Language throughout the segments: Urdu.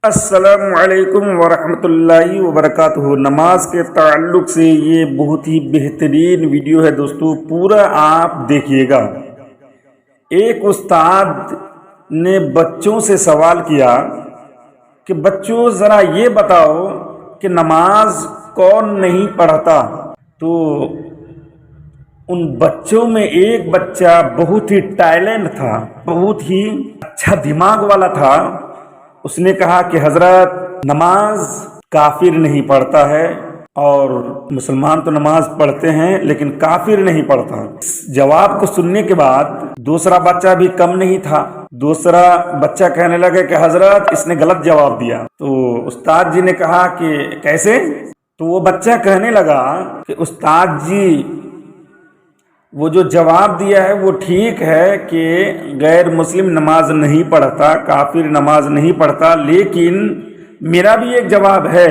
السلام علیکم ورحمۃ اللہ وبرکاتہ۔ نماز کے تعلق سے یہ بہت ہی بہترین ویڈیو ہے دوستو، پورا آپ دیکھیے گا۔ ایک استاد نے بچوں سے سوال کیا کہ بچوں ذرا یہ بتاؤ کہ نماز کون نہیں پڑھتا؟ تو ان بچوں میں ایک بچہ بہت ہی ٹیلنٹ تھا، بہت ہی اچھا دماغ والا تھا۔ اس نے کہا کہ حضرت، نماز کافر نہیں پڑھتا ہے، اور مسلمان تو نماز پڑھتے ہیں لیکن کافر نہیں پڑھتا۔ اس جواب کو سننے کے بعد دوسرا بچہ بھی کم نہیں تھا، دوسرا بچہ کہنے لگا کہ حضرت، اس نے غلط جواب دیا۔ تو استاد جی نے کہا کہ کیسے؟ تو وہ بچہ کہنے لگا کہ استاد جی، وہ جو جواب دیا ہے وہ ٹھیک ہے کہ غیر مسلم نماز نہیں پڑھتا، کافر نماز نہیں پڑھتا، لیکن میرا بھی ایک جواب ہے۔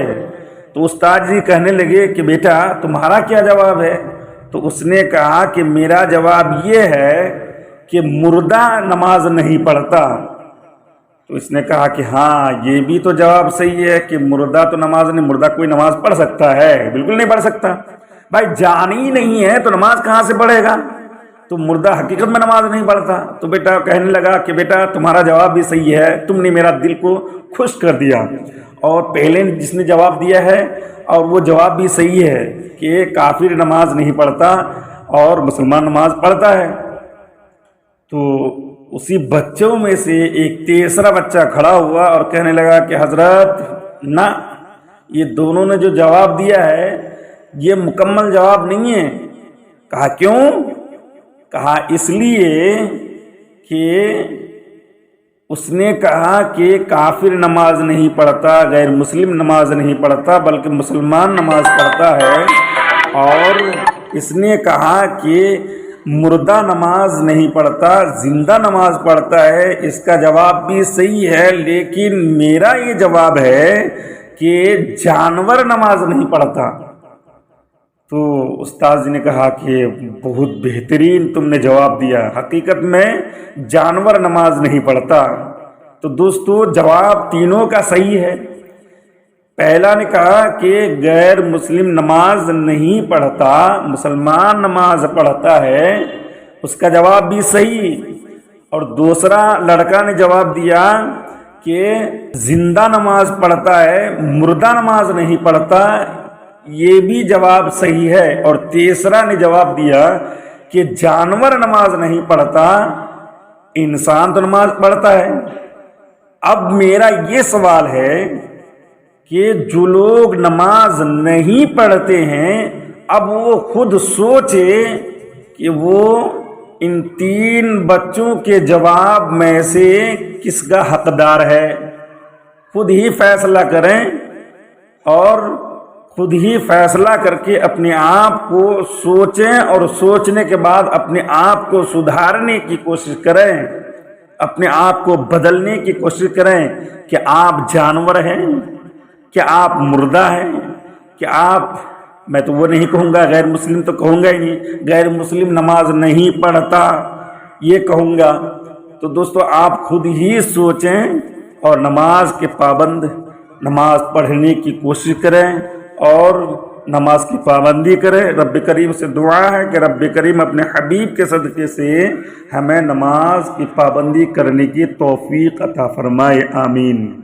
تو استاد جی کہنے لگے کہ بیٹا تمہارا کیا جواب ہے؟ تو اس نے کہا کہ میرا جواب یہ ہے کہ مردہ نماز نہیں پڑھتا۔ تو اس نے کہا کہ ہاں، یہ بھی تو جواب صحیح ہے کہ مردہ تو نماز نہیں، مردہ کوئی نماز پڑھ سکتا ہے؟ بالکل نہیں پڑھ سکتا۔ بھائی جان ہی نہیں ہے تو نماز کہاں سے پڑھے گا؟ تو مردہ حقیقت میں نماز نہیں پڑھتا۔ تو بیٹا کہنے لگا کہ بیٹا تمہارا جواب بھی صحیح ہے، تم نے میرا دل کو خوش کر دیا، اور پہلے جس نے جواب دیا ہے اور وہ جواب بھی صحیح ہے کہ کافر نماز نہیں پڑھتا اور مسلمان نماز پڑھتا ہے۔ تو اسی بچوں میں سے ایک تیسرا بچہ کھڑا ہوا اور کہنے لگا کہ حضرت نہ، یہ دونوں نے جو جواب دیا ہے یہ مکمل جواب نہیں ہے۔ کہا کیوں؟ کہا اس لیے کہ اس نے کہا کہ کافر نماز نہیں پڑھتا، غیر مسلم نماز نہیں پڑھتا، بلکہ مسلمان نماز پڑھتا ہے، اور اس نے کہا کہ مردہ نماز نہیں پڑھتا، زندہ نماز پڑھتا ہے۔ اس کا جواب بھی صحیح ہے، لیکن میرا یہ جواب ہے کہ جانور نماز نہیں پڑھتا۔ تو استاد جی نے کہا کہ بہت بہترین تم نے جواب دیا، حقیقت میں جانور نماز نہیں پڑھتا۔ تو دوستو جواب تینوں کا صحیح ہے۔ پہلا نے کہا کہ غیر مسلم نماز نہیں پڑھتا، مسلمان نماز پڑھتا ہے، اس کا جواب بھی صحیح۔ اور دوسرا لڑکا نے جواب دیا کہ زندہ نماز پڑھتا ہے، مردہ نماز نہیں پڑھتا، یہ بھی جواب صحیح ہے۔ اور تیسرا نے جواب دیا کہ جانور نماز نہیں پڑھتا، انسان تو نماز پڑھتا ہے۔ اب میرا یہ سوال ہے کہ جو لوگ نماز نہیں پڑھتے ہیں، اب وہ خود سوچے کہ وہ ان تین بچوں کے جواب میں سے کس کا حقدار ہے۔ خود ہی فیصلہ کریں، اور خود ہی فیصلہ کر کے اپنے آپ کو سوچیں، اور سوچنے کے بعد اپنے آپ کو سدھارنے کی کوشش کریں، اپنے آپ کو بدلنے کی کوشش کریں کہ آپ جانور ہیں، کہ آپ مردہ ہیں، کہ آپ، میں تو وہ نہیں کہوں گا، غیر مسلم تو کہوں گا ہی نہیں، غیر مسلم نماز نہیں پڑھتا یہ کہوں گا۔ تو دوستو آپ خود ہی سوچیں اور نماز کے پابند، نماز پڑھنے کی کوشش کریں اور نماز کی پابندی کریں۔ رب کریم سے دعا ہے کہ رب کریم اپنے حبیب کے صدقے سے ہمیں نماز کی پابندی کرنے کی توفیق عطا فرمائے، آمین۔